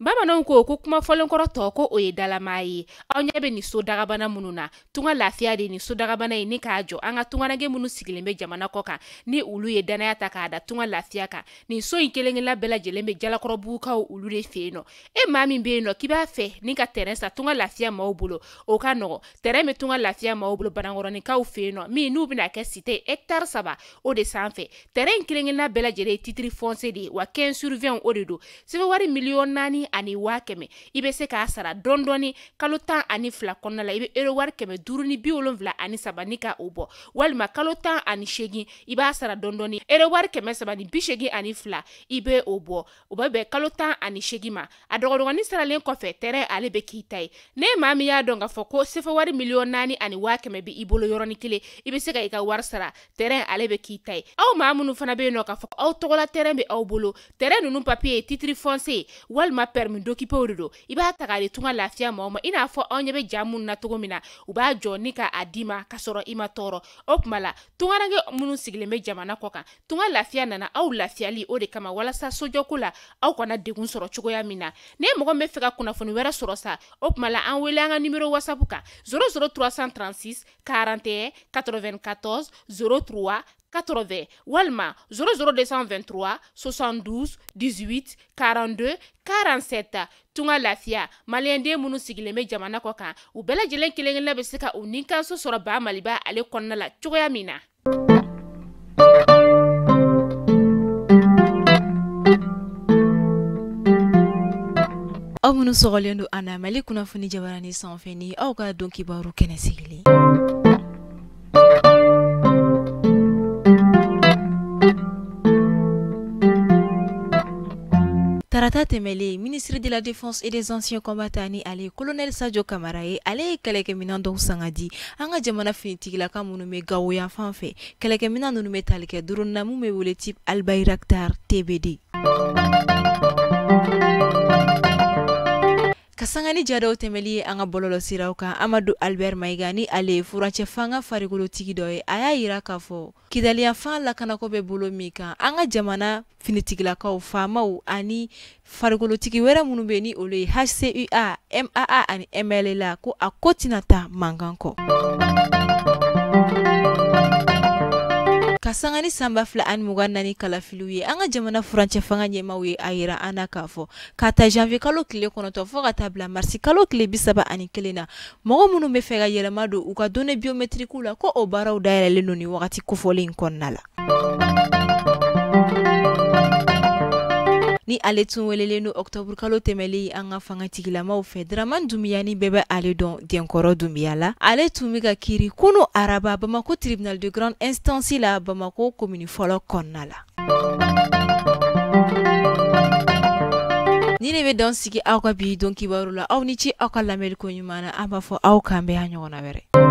Bamananw ko kuma fɔlenkɔrɔ tɔ ko o ye dalama ye. Aw ɲɛ bɛ ni so dagabana minnu na, tunga lafiya de ni so dagabana ye ni k'a jɔ an ka tunganage minnu sigilen bɛ jamana kɔ kan ni olu ye danaya ta k'a da tunga lafiya kan. Nin so in kelen-kelenna bɛɛ lajɛlen bɛ jalakɔrɔbugukaw olu de fɛ yen nɔ. Maa min bɛ yen nɔ k'i b'a fɛ ni ka terrain sa tunga lafiya maaw bolo o ka nɔgɔ. Terrain bɛ tunga lafiya maaw bolo Banankɔrɔnikaw fɛ yen nɔ min n'u bɛna kɛ cité hectare 3 o de sanfɛ. Terrain kelen-kelenna bɛɛ lajɛlen ye titre foncier de ye wa 15/20 o de do. Sɛbɛn wari miliyɔn 4 ani 500,000 i bɛ se k'a sara dɔɔni kalo 12 kɔnɔna la i bɛ euro wari 573 ni ka o bɔ walima kalo 18 i b'a sara dɔɔni euro wari 382 i bɛ o bɔ o bɛ bɛn kalo 18 ma a dɔgɔdɔgɔnin saralen kɔfɛ terrain ale bɛ k'i ta ye ne maa min y'a dɔn k'a fɔ ko sɛbɛn wari miliyɔn 4 ani 500,000 bɛ i bolo yɔrɔnin kelen i bɛ se ka i ka wari sara terrain ale bɛ k'i ta ye aw maa minnu fana bɛ yen nɔ k'a fɔ aw tɔgɔla terrain bɛ aw bolo terrain ninnu papier ye titre foncier walima permis d'occuper o de do i b'a ta k'a di tunga lafiya maaw ma i n'a fɔ aw ɲɛ bɛ ja minnu na cogo min na u b'a jɔ ni ka a di ma ka sɔrɔ i ma tɔɔrɔ o tuma la tunganage minnu sigilen bɛ jamana kɔ kan tunga lafiya nana aw lafiyali o de kama walasa sojɔko la aw kana degun sɔrɔ cogoya min na ne mɔgɔ min bɛ fɛ ka kunnafoni wɛrɛ sɔrɔ sa o tuma la an wele an ka numéro whatsapp kan 00336 41 94 03 80 walima 00223 72 18 42 47 tunga lafiya maliyɛnden minnu sigilen bɛ jamana kɔ kan u bɛɛ lajɛlen kelen-kelenna bɛ se ka u ni kanso sɔrɔ ba maliba ale kɔnɔna la cogoya min na. Aw minnu sɔgɔlen don an na Mali kunnafoni jabaranin sanfɛ ni aw ka dɔn kibaru kɛnɛ sigilen. Tarata tɛmɛlen ministre de la défense et des anciens combattants ni ale colonel Sadio Kamara ye ale ye kɛlɛkɛminɛn dɔw sanga di an ka jamana finitigilaka minnu bɛ Gawo yan fan fɛ kɛlɛkɛminɛn ninnu bɛ tali kɛ drone na mun bɛ wele type Al-Bayraktar TBD. Kasangani jadaw tɛmɛli ye an ka bɔlɔlɔ siraw kan Amadu Albert Maïga ni ale ye furancɛ fanga farikolotigi dɔ ye a y'a yira k'a fɔ kidaliyan fan lakanako bɛ bolo min kan an ka jamana finitigilakaw faamaw ani farikolotigi wɛrɛ minnu bɛ ni olu ye HCUA MAA ani MLLA ko a ko tɛna taa mankan kɔ. Kasangani sanba 2024 kalafiliw ye an ka jamana furancɛ fanga ɲɛmaw ye a yira an na k'a fɔ k'a ta janvier kalo tile 9 fo ka taa bila mars kalo tile 31 na mɔgɔ minnu bɛ fɛ ka yɛlɛma don u ka données biométriques la ko o baaraw dayɛlɛlen don ni wagati kofɔlen in kɔnɔna la. Ni ale tun welelen don octobre kalo tɛmɛlen an ka fangatigilamaw fɛ Dramane Doumbouya ni bɛɛ bɛ ale dɔn Denkɔrɔ Doumbouya la ale tun bɛ ka kiiri kunu araba Bamako tribunal de grande instance la Bamako commune fɔlɔ kɔnɔna la. Ni ne bɛ dɔn sigi aw ka bi dɔn kibaru la aw ni ce aw ka lamɛnliko ɲuman na an b'a fɔ aw k'an bɛn a ɲɔgɔnna wɛrɛ.